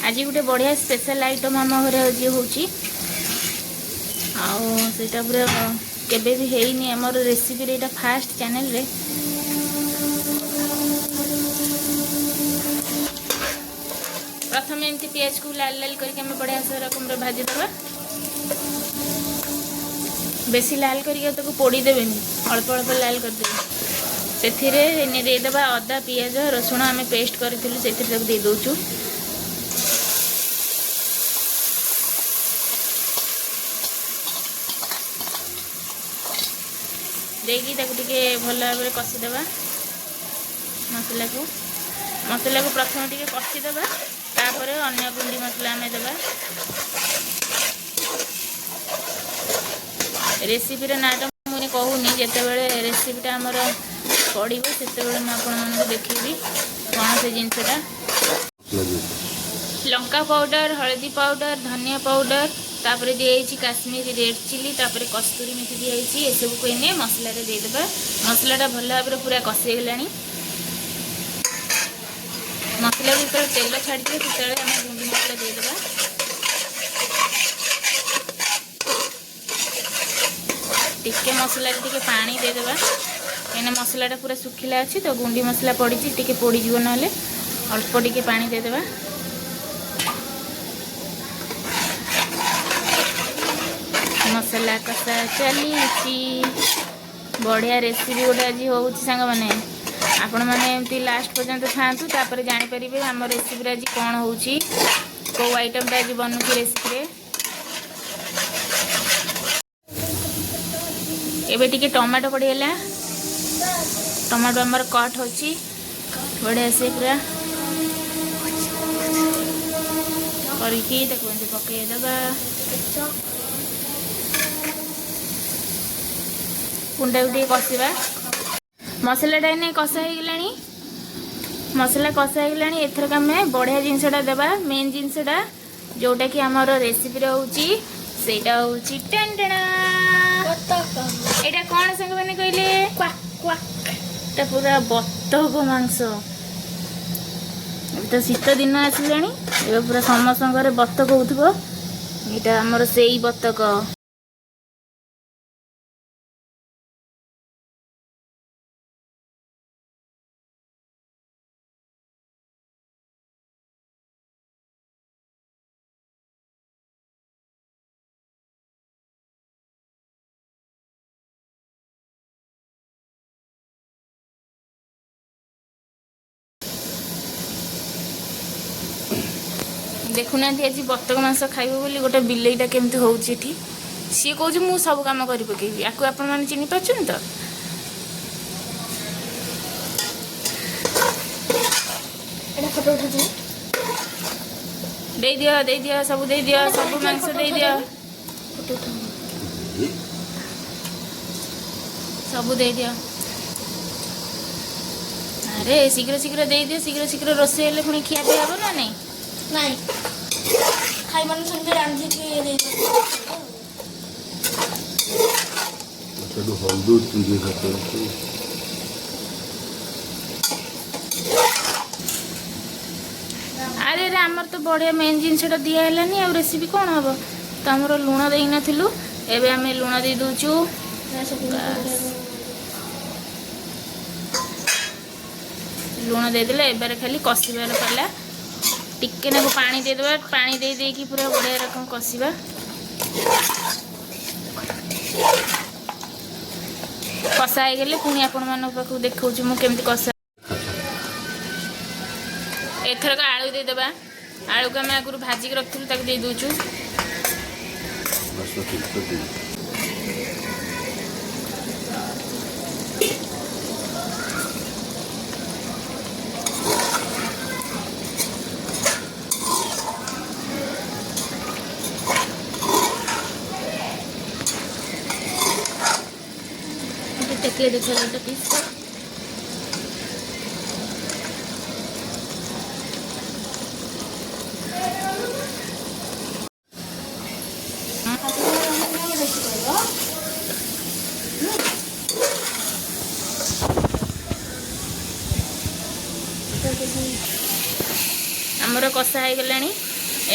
आज गोटे बढ़िया स्पेशल आइटम आम घर आज होची आटा पूरा केबे भी हेनी आमर रेसिपी रे फास्ट चैनल रे प्रथम एमती पियाज को लाल लाल करके आम बढ़िया से रकम भाजी दबा बेसी लाल करके पोड़ी देवेनी अल्प अल्प लाल कर देवे से देदेबा अदा पियाज रसुण आम पेस्ट करूँ से दे दौचु देगी भल भाव में कषिदेवा मसला को प्रथम टे कषिदेवा तापर अन्य गुंडी मसला आम देवा रेसिपी ना तो मुझे कहूनी जिते बड़े रेसिपीटा आमर पड़ो से मुझे देखी कौन से जिनसटा लंका पाउडर हल्दी पाउडर धनिया पाउडर तापर दिखाई काश्मीरी रेड चिली तापर कस्तूरी मेथी दिखाई ये सब को इन्हें मसला देदेबा मसलाटा भल भाव में पूरा कषिगला मसला जो तेल छाड़ी से आम गुंडी मसला देदेबा टिके मसला टिके पानी देदेबा कहीं मसलाटा पूरा सुखिला अच्छी तो गुंडी मसला पड़ी टिके पोड़ी जीव ना अल्प टिके पानी देदेबा मसला कषा चली बढ़िया रेसिपी गोटे आज हो सांग मैंने आपण मैंने लास्ट पर्यंत खातु तापर जापर आम रेसिपी आज कौन हो कौ आइटमटा आज बनूँ रेसिपी एबे टिके टमाटो पड़ीगला टमाटो आमर कट हो बढ़िया से पूरा करके पकईदेवा कुंडा को कषा मसलाटा नहीं कषा हो मसला कषा हो एथरक आम बढ़िया जिनसटा देवा मेन जिनसटा जोटा कि आमर रेसिपी होटा हूँ टेंटेना एटा कौन संग मैंने कहले पूरा बतक मांस तो शीत दिन आसला पूरा समस्त बतक हो यहाँ आमर से बतक देखुना आज बतक मांस खाइब बोली गोटे बिलेईटा केमती होची सी कौच मु सब काम कर पकेबी आपको आपण मैंने चिन्ह पार्छन तो दे दिया सब दे दिया सब मांस दे दिया सब दे दिया अरे शीघ्र शीघ्र दे दिया शीघ्र शीघ्र रोसे हेले पुणी खिया पिया हम ना नहीं नहीं खाई मन संगे रांधी के दे तो हल्दी तुझे खाते अरे रे आमर तो बढ़िया मेन जिनसटा दिया हेलानी आ रेसिपी कौन हम तो आमर लुण दे नथिलु एबे आमे लुण दे दोचु लुण दे देले एबारे खाली कषिबार पड़ा टिके ना पानी देदेबा पानी दे देकी पूरा बढ़िया रकम कषिबा कषा हो गले पुणी आपण मान पाखु देखौछु मु केमती कषा एथरक आलू देदेबा आलू को आम आगु भाजिक रखिलु ताकु दे दोचु टेकले देखो गोटे पीस आमर कषा हो गलानी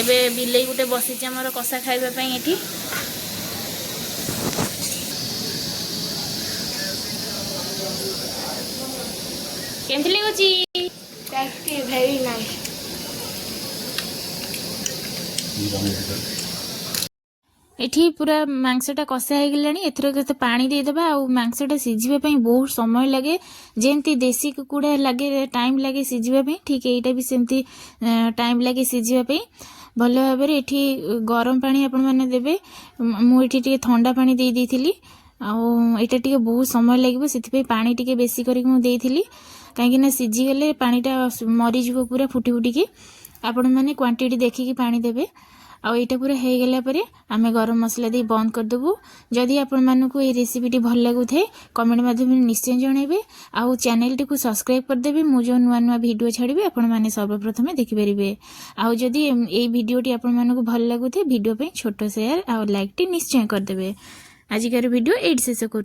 एबे बिलेई गोटे बसी आमर कषा खाइबा एठी केमती लगुची टेस्टी वेरी नाइस एठी पूरा मांसटा कषा हो गलानी एथर केते पानी दे देबा आ मांसटा सिझिबा पई बहुत समय लगे जेमती देसी कुकुड़ा लगे टाइम लगे सिझिबा पई ठीक एटा भी सेमती टाइम लगे सिझिबा पई भल भाव एठी गरम पानी आपण माने देबे मु एठी टिके ठंडा पानी दे देथिली आ एटा टिके बहुत समय लागबो सेति पई पानी टिके बेसी करी मु देथिली काहे ना सिझी गले पानीटा मरी जीवो पूरा फुटी फुटी की आपण माने क्वांटिटी देखिकी पानी देबे आउ एटा पूरा हो गला परे आमे गरम मसला दे बंद कर देबू जदि आपण मानकू ए रेसिपीटी भल लागु थे कमेंट माध्यम निश्चय जणेबे आउ चैनल टी को सब्सक्राइब कर देबे मु जो नुआ नुआ वीडियो छाड़ीबे आपण माने सर्वप्रथम देखि परिबे आउ जदि ए वीडियोटी आपण मानकू भल लागु थे वीडियो पे छोटो शेयर आउ लाइक टी निश्चय कर देबे आजिकार वीडियो एड शेष कर